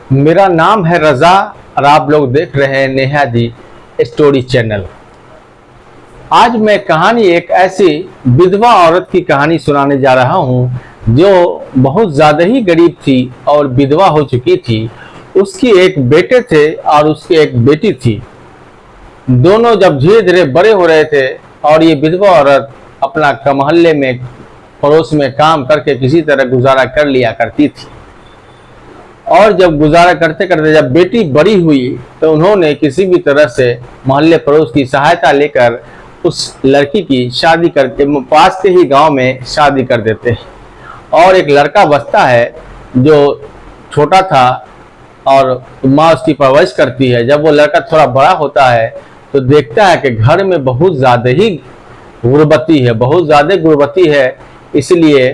मेरा नाम है रज़ा और आप लोग देख रहे हैं नेहा जी स्टोरी चैनल। आज मैं कहानी एक ऐसी विधवा औरत की कहानी सुनाने जा रहा हूं जो बहुत ज़्यादा ही गरीब थी और विधवा हो चुकी थी। उसकी एक बेटे थे और उसकी एक बेटी थी। दोनों जब धीरे धीरे बड़े हो रहे थे और ये विधवा औरत अपना मोहल्ले में पड़ोस में काम करके किसी तरह गुजारा कर लिया करती थी। और जब गुजारा करते करते जब बेटी बड़ी हुई तो उन्होंने किसी भी तरह से मोहल्ले पड़ोस की सहायता लेकर उस लड़की की शादी करके पास के ही गांव में शादी कर देते हैं। और एक लड़का बचता है जो छोटा था और माँ उसकी परवरिश करती है। जब वो लड़का थोड़ा बड़ा होता है तो देखता है कि घर में बहुत ज़्यादा ही बहुत ज़्यादा गुर्बती है। इसलिए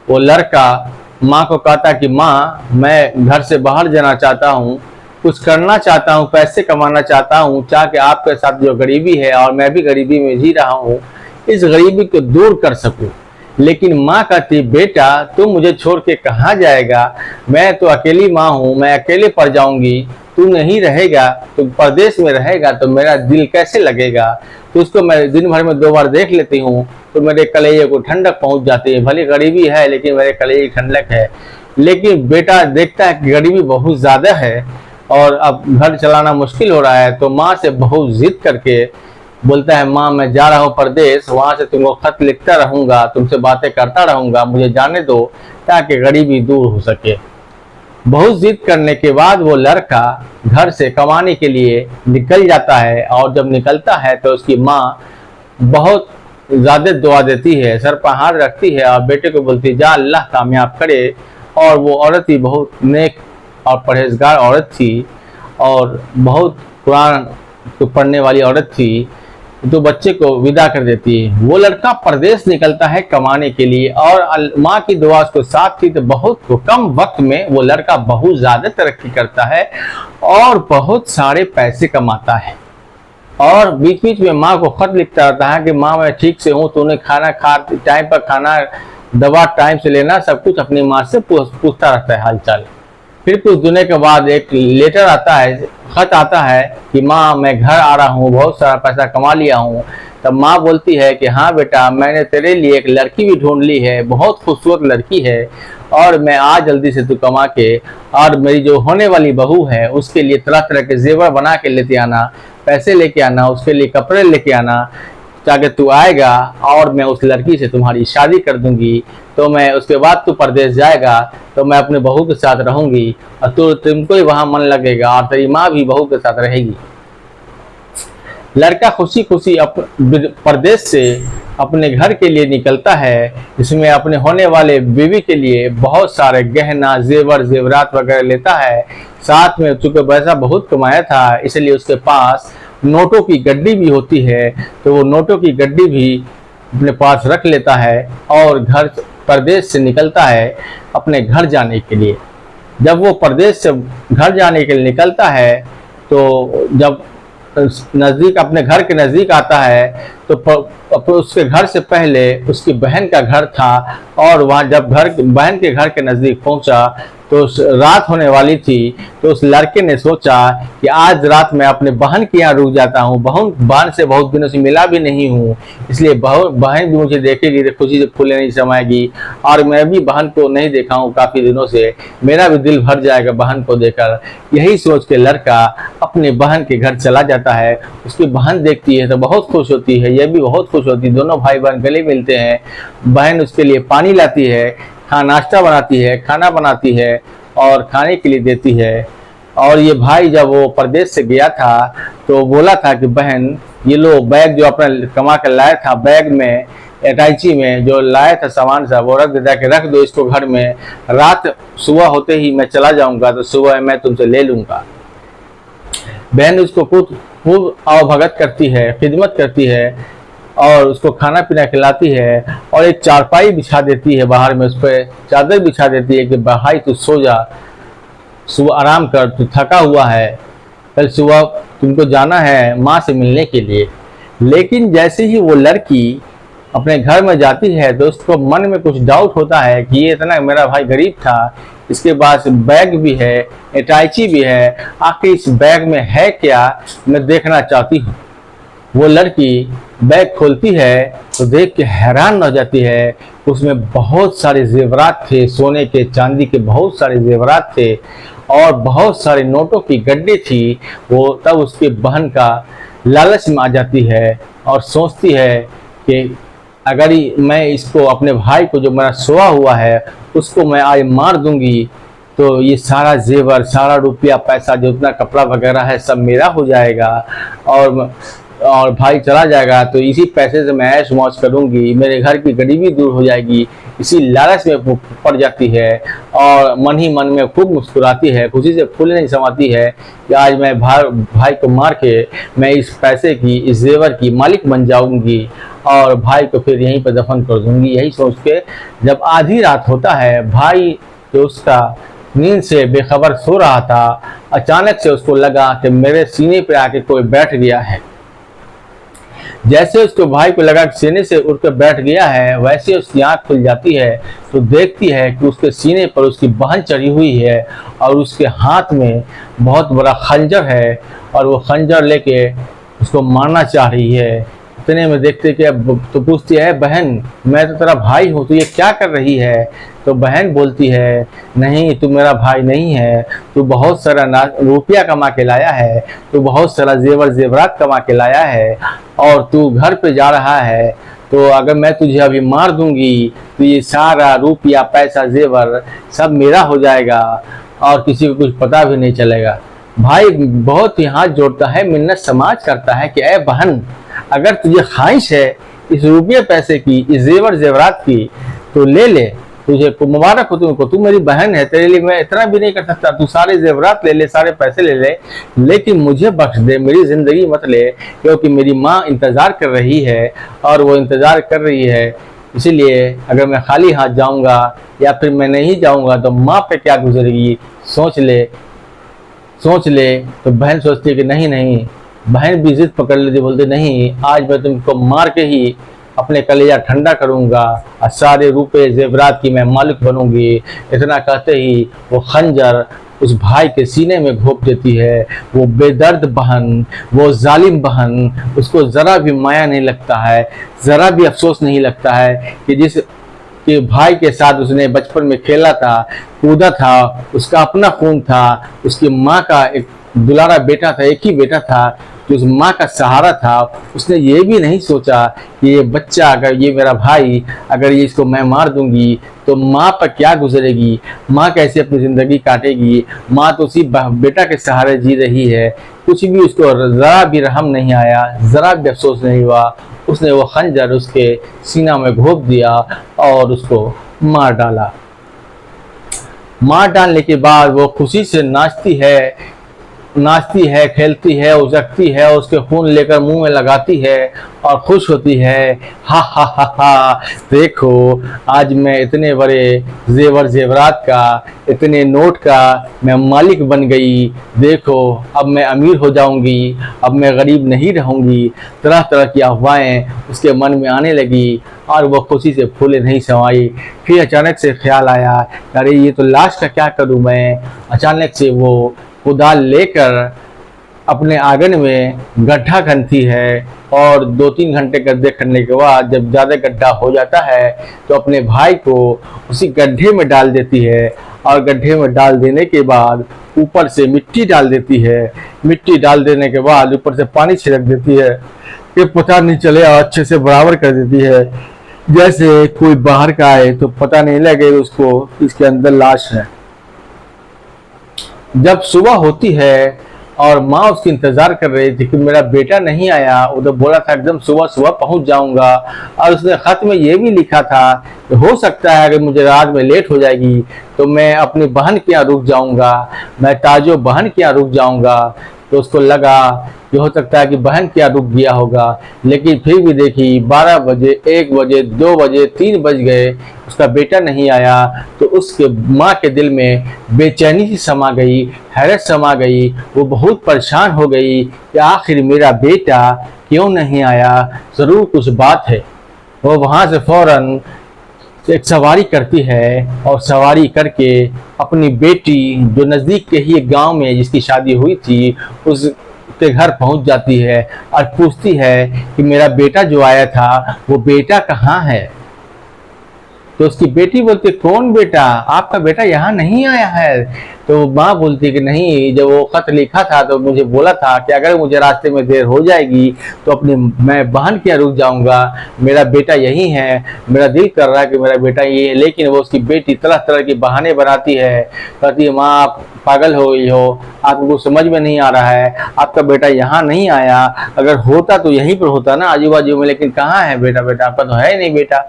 वो लड़का माँ को कहता कि माँ, मैं घर से बाहर जाना चाहता हूँ, कुछ करना चाहता हूँ, पैसे कमाना चाहता हूँ, ताकि आपके साथ जो गरीबी है और मैं भी गरीबी में जी रहा हूँ इस गरीबी को दूर कर सकूँ। लेकिन माँ कहती, बेटा तू मुझे छोड़ के कहाँ जाएगा, मैं तो अकेली माँ हूँ, मैं अकेले पड़ जाऊँगी, तू नहीं रहेगा, तू परदेश में रहेगा तो मेरा दिल कैसे लगेगा। तो उसको मैं दिन भर में 2 बार देख लेती हूँ तो मेरे कलेजे को ठंडक पहुँच जाती है। भले गरीबी है लेकिन मेरे कलेजे की ठंडक है। लेकिन बेटा देखता है कि गरीबी बहुत ज़्यादा है और अब घर चलाना मुश्किल हो रहा है, तो माँ से बहुत जिद करके बोलता है, माँ मैं जा रहा हूँ परदेश, वहाँ से तुमको खत लिखता रहूँगा, तुमसे बातें करता रहूँगा, मुझे जाने दो ताकि गरीबी दूर हो सके। बहुत जिद करने के बाद वो लड़का घर से कमाने के लिए निकल जाता है। और जब निकलता है तो उसकी माँ बहुत ज़्यादा दुआ देती है, सर पर हाथ रखती है और बेटे को बोलती, जा अल्लाह कामयाब करे। और वो औरत ही बहुत नेक और परहेजगार औरत थी और बहुत कुरान को पढ़ने वाली औरत थी, तो बच्चे को विदा कर देती है। वो लड़का परदेश निकलता है कमाने के लिए और माँ की दुआ उसको साथ थी तो बहुत कम वक्त में वो लड़का बहुत ज़्यादा तरक्की करता है और बहुत सारे पैसे कमाता है। और बीच बीच में माँ को खत लिखता रहता है कि माँ मैं ठीक से हूँ, तूने खाना खा टाइम पर खाना, दवा टाइम से लेना, सब कुछ अपनी माँ से पूछता रहता है हालचाल। फिर कुछ दिनों के बाद एक लेटर आता है, खत आता है कि माँ मैं घर आ रहा हूँ, बहुत सारा पैसा कमा लिया हूँ। तब माँ बोलती है कि हाँ बेटा, मैंने तेरे लिए एक लड़की भी ढूंढ ली है, बहुत खूबसूरत लड़की है और मैं आज जल्दी से तू कमा के, और मेरी जो होने वाली बहू है उसके लिए तरह तरह के जेवर बना के लेते आना, पैसे लेके आना, उसके लिए कपड़े लेके आना, ताकि तू आएगा और मैं उस लड़की से तुम्हारी शादी कर दूंगी। तो मैं उसके बाद तू परदेश जाएगा तो मैं अपने बहू के साथ रहूंगी और तुमको ही वहां मन लगेगा और तेरी माँ भी बहू के साथ रहेगी। लड़का खुशी खुशी परदेश से अपने घर के लिए निकलता है, जिसमें अपने होने वाले बीवी के लिए बहुत सारे गहना, जेवर जेवरात वगैरह लेता है। साथ में चूंकि पैसा बहुत कमाया था इसलिए उसके पास नोटों की गड्डी भी होती है, तो वो नोटों की गड्डी भी अपने पास रख लेता है और घर परदेश से निकलता है अपने घर जाने के लिए। जब वो परदेश से घर जाने के लिए निकलता है तो जब नज़दीक अपने घर के नज़दीक आता है तो उसके घर से पहले उसकी बहन का घर था। और वहाँ जब बहन के घर के नज़दीक पहुँचा तो रात होने वाली थी, तो उस लड़के ने सोचा कि आज रात मैं अपने बहन के यहाँ रुक जाता हूँ। बहन से बहुत दिनों से मिला भी नहीं हूँ, इसलिए बहन भी मुझे देखेगी तो खुशी से फूले नहीं समाएगी और मैं भी बहन को नहीं देखा हूँ काफ़ी दिनों से, मेरा भी दिल भर जाएगा बहन को देखकर। यही सोच के लड़का अपने बहन के घर चला जाता है। उसकी बहन देखती है तो बहुत खुश होती है, यह भी बहुत खुश होती है। दोनों भाई बहन गले मिलते हैं। बहन उसके लिए पानी लाती है, नाश्ता बनाती है, खाना बनाती है और खाने के लिए देती है। और ये भाई जब वो परदेश से गया था तो बोला था कि बहन ये लो बैग जो अपना कमा कर लाया था, बैग में अटैची में जो लाया था सामान सा वो रख देता कि रख दो इसको घर में, रात सुबह होते ही मैं चला जाऊंगा तो सुबह मैं तुमसे ले लूंगा। बहन उसको खूब आवभगत करती है, खिदमत करती है और उसको खाना पीना खिलाती है और एक चारपाई बिछा देती है बाहर में, उस पर चादर बिछा देती है कि भाई तू सो जा, सुबह आराम कर, तू थका हुआ है, कल सुबह तुमको जाना है माँ से मिलने के लिए। लेकिन जैसे ही वो लड़की अपने घर में जाती है तो उसको मन में कुछ डाउट होता है कि ये इतना मेरा भाई गरीब था, इसके पास बैग भी है, इटाची भी है, आखिर इस बैग में है क्या, मैं देखना चाहती हूँ। वो लड़की बैग खोलती है तो देख के हैरान हो जाती है। उसमें बहुत सारे जेवरात थे, सोने के चांदी के बहुत सारे जेवरात थे और बहुत सारे नोटों की गड्ढे थी। वो तब उसके बहन का लालच में आ जाती है और सोचती है कि अगर मैं इसको, अपने भाई को जो मेरा सोया हुआ है उसको मैं आज मार दूंगी तो ये सारा जेवर, सारा रुपया पैसा, जितना कपड़ा वगैरह है सब मेरा हो जाएगा और भाई चला जाएगा। तो इसी पैसे से मैं ऐश मौज करूंगी, मेरे घर की गरीबी दूर हो जाएगी। इसी लालच में पड़ जाती है और मन ही मन में खूब मुस्कुराती है, खुशी से फूले नहीं समाती है कि आज मैं भाई को मार के मैं इस पैसे की, इस जेवर की मालिक बन जाऊंगी और भाई को फिर यहीं पर दफन कर दूंगी। यही सोच के जब आधी रात होता है, भाई जो उसका नींद से बेखबर सो रहा था, अचानक से उसको लगा कि मेरे सीने पे आके कोई बैठ गया है। जैसे उसके भाई को लगा कि सीने से उठकर बैठ गया है, वैसे उसकी आंख खुल जाती है तो देखती है कि उसके सीने पर उसकी बहन चढ़ी हुई है और उसके हाथ में बहुत बड़ा खंजर है और वो खंजर लेके उसको मारना चाह रही है। इतने में देखते कि अब तो पूछती है, बहन मैं तो तेरा भाई हूँ, तो ये क्या कर रही है? तो बहन बोलती है, नहीं तू मेरा भाई नहीं है, तू बहुत सारा रुपया कमा के लाया है, तू बहुत सारा जेवर जेवरात कमा के लाया है और तू घर पे जा रहा है, तो अगर मैं तुझे अभी मार दूंगी तो ये सारा रुपया पैसा जेवर सब मेरा हो जाएगा और किसी को कुछ पता भी नहीं चलेगा। भाई बहुत ही हाथ जोड़ता है, मिन्नत समाज करता है कि ऐ बहन, अगर तुझे ख्वाहिश है इस रुपये पैसे की, इस जेवर जेवरात की, तो ले ले, तुझे मुबारक हो तुमको, तू मेरी बहन है, तेरे लिए मैं इतना भी नहीं कर सकता, तू सारे जेवरात ले ले, सारे पैसे ले ले, लेकिन मुझे बख्श दे, मेरी जिंदगी मत ले, क्योंकि मेरी माँ इंतजार कर रही है और वो इंतजार कर रही है। इसीलिए अगर मैं खाली हाथ जाऊंगा या फिर मैं नहीं जाऊंगा तो माँ पे क्या गुजरेगी, सोच ले। तो बहन सोचती है कि नहीं नहीं, बहन भी जिद पकड़ लेती, बोलते नहीं, आज मैं तुमको मार के ही अपने कलेजा ठंडा करूंगा और सारे रुपए जेवरात की मैं मालिक बनूंगी। इतना कहते ही वो खंजर उस भाई के सीने में घोंप देती है। वो बेदर्द बहन, वो जालिम बहन, उसको जरा भी माया नहीं लगता है, जरा भी अफसोस नहीं लगता है कि भाई के साथ उसने बचपन में खेला था, कूदा था, उसका अपना खून था, उसकी माँ का एक दुलारा बेटा था, एक ही बेटा था जो उस माँ का सहारा था। उसने ये भी नहीं सोचा कि ये बच्चा, अगर ये मेरा भाई, अगर ये इसको मैं मार दूंगी तो माँ पर क्या गुजरेगी, माँ कैसे अपनी ज़िंदगी काटेगी। माँ तो उसी बेटा के सहारे जी रही है। कुछ भी उसको ज़रा भी रहम नहीं आया, ज़रा भी अफसोस नहीं हुआ। उसने वो खंजर उसके सीना में घोंप दिया और उसको मार डाला। मार डालने के बाद वो खुशी से नाचती है, खेलती है, उचकती है, उसके खून लेकर मुंह में लगाती है और खुश होती है। हा हा हा हा, देखो आज मैं इतने बड़े जेवर जेवरात का, इतने नोट का मैं मालिक बन गई। देखो अब मैं अमीर हो जाऊंगी, अब मैं गरीब नहीं रहूंगी। तरह तरह की अफवाहें उसके मन में आने लगी और वो खुशी से फूले नहीं समाई। फिर अचानक से ख्याल आया, अरे ये तो लाश का क्या करूं मैं। अचानक से वो कुदाल लेकर अपने आंगन में गड्ढा खनती है और 2-3 घंटे गड्ढे करने के बाद जब ज़्यादा गड्ढा हो जाता है तो अपने भाई को उसी गड्ढे में डाल देती है और गड्ढे में डाल देने के बाद ऊपर से मिट्टी डाल देती है। मिट्टी डाल देने के बाद ऊपर से पानी छिड़क देती है कि पता नहीं चले और अच्छे से बराबर कर देती है, जैसे कोई बाहर का आए तो पता नहीं लगे उसको इसके अंदर लाश है। जब सुबह होती है और माँ उसकी इंतजार कर रही थी कि मेरा बेटा नहीं आया, वो तो बोला था एकदम सुबह सुबह पहुंच जाऊंगा और उसने खत में ये भी लिखा था कि हो सकता है अगर मुझे रात में लेट हो जाएगी तो मैं अपनी बहन के यहाँ रुक जाऊंगा, मैं ताजो बहन के यहाँ रुक जाऊंगा। तो उसको लगा कि हो सकता है कि बहन के यहाँ रुक गया होगा, लेकिन फिर भी देखी 12 बजे, 1 बजे, 2 बजे, 3 बज गए, उसका बेटा नहीं आया। तो उसके माँ के दिल में बेचैनी सी समा गई, हैरत समा गई। वो बहुत परेशान हो गई कि आखिर मेरा बेटा क्यों नहीं आया, ज़रूर कुछ बात है। वो वहाँ से फौरन एक सवारी करती है और सवारी करके अपनी बेटी जो नज़दीक के ही एक गांव में जिसकी शादी हुई थी उसके घर पहुंच जाती है और पूछती है कि मेरा बेटा जो आया था वो बेटा कहाँ है। तो उसकी बेटी बोलती कौन बेटा, आपका बेटा यहाँ नहीं आया है। तो माँ बोलती कि नहीं, जब वो खत लिखा था तो मुझे बोला था कि अगर मुझे रास्ते में देर हो जाएगी तो अपनी मैं बहन के यहाँ रुक जाऊंगा, मेरा बेटा यही है, मेरा दिल कर रहा है कि मेरा बेटा ये है। लेकिन वो उसकी बेटी तरह तरह के बहाने बनाती है, कहती है माँ आप पागल हो गई हो, आपको समझ में नहीं आ रहा है, आपका बेटा यहाँ नहीं आया, अगर होता तो यहीं पर होता ना आजू बाजू में, लेकिन कहाँ है बेटा, बेटा आपका तो है नहीं बेटा,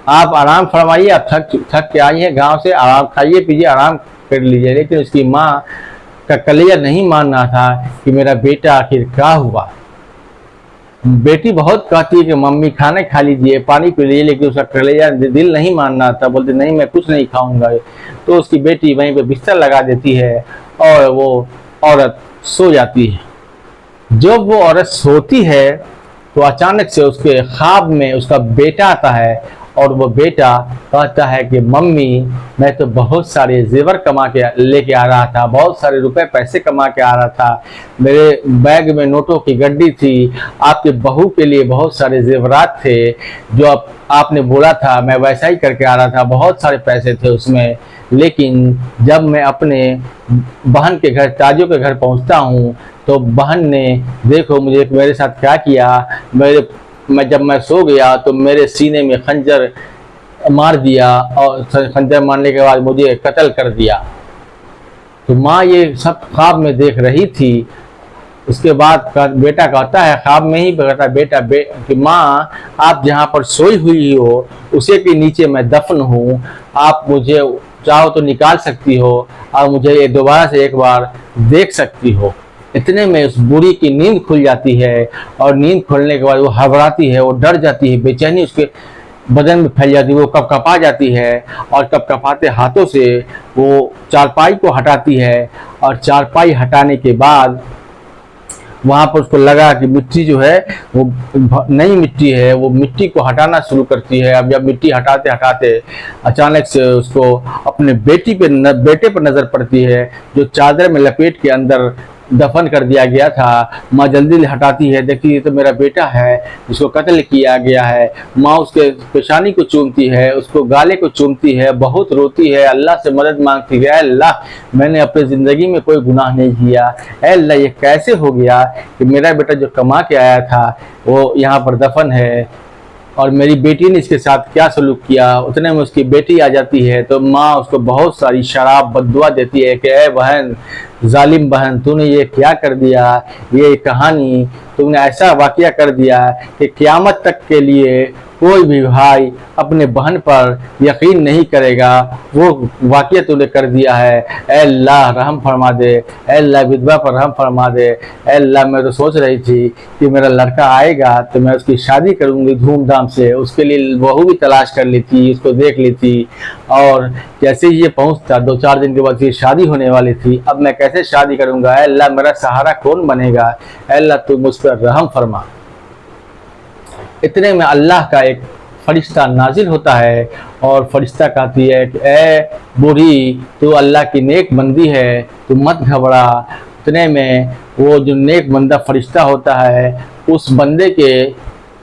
आप आराम फरमाइए, आप थक के आई हैं गांव से, आराम खाइए पीजिए आराम कर लीजिए। लेकिन उसकी माँ का कलेजा नहीं मान रहा था कि मेरा बेटा आखिर क्या हुआ। बेटी बहुत कहती है कि मम्मी खाना खा लीजिए पानी पी लीजिए, लेकिन उसका कलेजा दिल नहीं मान रहा था, बोलते नहीं मैं कुछ नहीं खाऊंगा। तो उसकी बेटी वहीं पे बिस्तर लगा देती है और वो औरत सो जाती है। जब वो औरत सोती है तो अचानक से उसके ख्वाब में उसका बेटा आता है और वो बेटा कहता है कि मम्मी मैं तो बहुत सारे जेवर कमा के लेके आ रहा था, बहुत सारे रुपए पैसे कमा के आ रहा था, मेरे बैग में नोटों की गड्डी थी, आपके बहू के लिए बहुत सारे जेवरात थे जो आपने बोला था, मैं वैसा ही करके आ रहा था, बहुत सारे पैसे थे उसमें। लेकिन जब मैं अपने बहन के घर ताजों के घर पहुंचता हूं तो बहन ने देखो मुझे मेरे साथ क्या किया, जब मैं सो गया तो मेरे सीने में खंजर मार दिया और खंजर मारने के बाद मुझे कत्ल कर दिया। तो माँ ये सब ख्वाब में देख रही थी। उसके बाद बेटा कहता है, ख्वाब में ही कहता बेटा कि माँ आप जहाँ पर सोई हुई हो उसी के नीचे मैं दफन हूँ, आप मुझे चाहो तो निकाल सकती हो और मुझे दोबारा से एक बार देख सकती हो। इतने में उस बूढ़ी की नींद खुल जाती है और नींद खुलने के बाद वो घबराती है, वो डर जाती है, बेचैनी उसके बदन में फैल जाती है, वो कपकपा जाती है और कपकपाते हाथों से वो चारपाई को हटाती है और चारपाई हटाने के बाद वहाँ पर उसको लगा कि मिट्टी जो है वो नई मिट्टी है, वो मिट्टी को हटाना शुरू करती है। अब जब मिट्टी हटाते हटाते अचानक से उसको अपने बेटे पर नजर पड़ती है जो चादर में लपेट के अंदर दफन कर दिया गया था। माँ जल्दी हटाती है, देखती है तो मेरा बेटा है जिसको कत्ल किया गया है। माँ उसके पेशानी को चूमती है, उसको गाले को चूमती है, बहुत रोती है, अल्लाह से मदद मांगती है, अल्लाह मैंने अपनी ज़िंदगी में कोई गुनाह नहीं किया, अल्लाह ये कैसे हो गया कि मेरा बेटा जो कमा के आया था वो यहाँ पर दफन है और मेरी बेटी ने इसके साथ क्या सलूक किया। उतने में उसकी बेटी आ जाती है तो माँ उसको बहुत सारी शराब बद्दुआ देती है कि ए बहन, जालिम बहन, तूने ये क्या कर दिया, ये कहानी तुमने ऐसा वाकया कर दिया कि क़यामत तक के लिए कोई भी भाई अपने बहन पर यकीन नहीं करेगा, वो वाकया तूने कर दिया है। ए अल्लाह रहम फरमा दे, ए अल्लाह विधवा पर रहम फरमा दे, ए अल्लाह मैं तो सोच रही थी कि मेरा लड़का आएगा तो मैं उसकी शादी करूँगी धूमधाम से, उसके लिए बहू भी तलाश कर ली थी, उसको देख ली थी और जैसे ही ये पहुँचता 2-4 दिन के बाद फिर शादी होने वाली थी। अब मैं कैसे शादी करूँगा, ए अल्लाह मेरा सहारा कौन बनेगा, ए अल्लाह तू मुझ पर रहम फरमा। इतने में अल्लाह का एक फरिश्ता नाजिल होता है और फरिश्ता कहती है कि ए बूढ़ी, तू अल्लाह की नेक बंदी है, तू मत घबरा। इतने में वो जो नेक बंदा फरिश्ता होता है उस बंदे के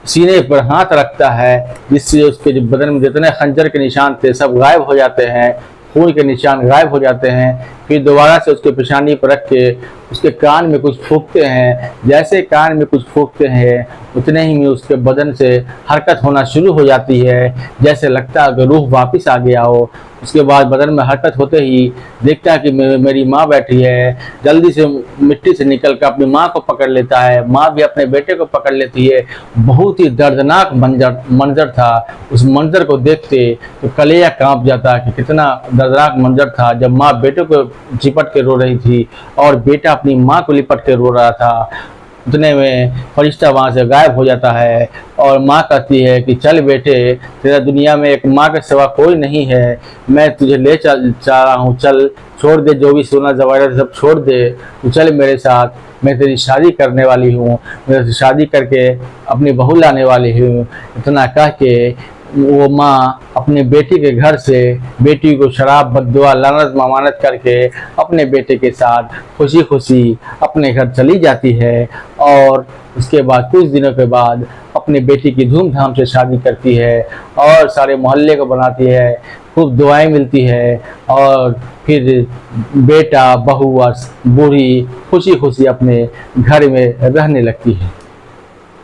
सीने पर हाथ रखता है जिससे उसके जो बदन में जितने खंजर के निशान थे सब गायब हो जाते हैं, खून के निशान गायब हो जाते हैं। फिर दोबारा से उसके पेशानी पर रख के उसके कान में कुछ फूंकते हैं, जैसे कान में कुछ फूंकते हैं उतने ही में उसके बदन से हरकत होना शुरू हो जाती है, जैसे लगता है कि रूह वापस आ गया हो। उसके बाद बदन में हरकत होते ही देखता है कि मेरी माँ बैठी है, जल्दी से मिट्टी से निकल कर अपनी माँ को पकड़ लेता है, माँ भी अपने बेटे को पकड़ लेती है। बहुत ही दर्दनाक मंजर था। उस मंजर को देखते तो कलेजा कांप जाता कि कितना दर्दनाक मंजर था, जब माँ बेटे को चिपट के रो रही थी और बेटा अपनी माँ को लिपट के रो रहा था। उतने में फरिश्ता वहाँ से गायब हो जाता है और माँ कहती है कि चल बेटे, तेरा दुनिया में एक माँ के सिवा कोई नहीं है, मैं तुझे ले जा रहा हूँ, चल छोड़ दे जो भी सोना जवाहरात सब छोड़ दे, तू चल मेरे साथ, मैं तेरी शादी करने वाली हूँ, मैं शादी करके अपनी बहू लाने वाली हूँ। इतना कह के वो माँ अपने बेटी के घर से बेटी को शराब बद्दुआ लानत ममानत करके अपने बेटे के साथ खुशी खुशी अपने घर चली जाती है और उसके बाद कुछ दिनों के बाद अपनी बेटी की धूमधाम से शादी करती है और सारे मोहल्ले को बनाती है, खूब दुआएं मिलती है और फिर बेटा बहू और बूढ़ी खुशी खुशी अपने घर में रहने लगती है।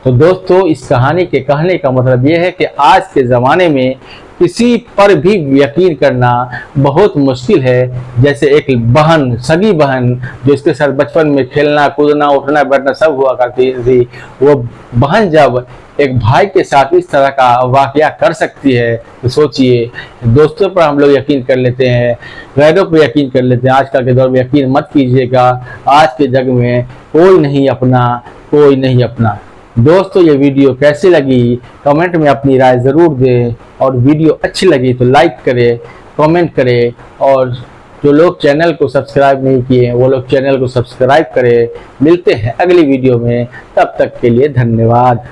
तो दोस्तों, इस कहानी के कहने का मतलब यह है कि आज के ज़माने में किसी पर भी यकीन करना बहुत मुश्किल है। जैसे एक बहन, सगी बहन जो इसके साथ बचपन में खेलना कूदना उठना बैठना सब हुआ करती थी, वो बहन जब एक भाई के साथ इस तरह का वाकया कर सकती है तो सोचिए, दोस्तों पर हम लोग यकीन कर लेते हैं, गैरों पर यकीन कर लेते हैं। आजकल के दौर में यकीन मत कीजिएगा, आज के जग में कोई नहीं अपना, कोई नहीं अपना। दोस्तों, ये वीडियो कैसी लगी कमेंट में अपनी राय ज़रूर दें और वीडियो अच्छी लगी तो लाइक करें, कमेंट करें और जो लोग चैनल को सब्सक्राइब नहीं किए वो लोग चैनल को सब्सक्राइब करें। मिलते हैं अगली वीडियो में, तब तक के लिए धन्यवाद।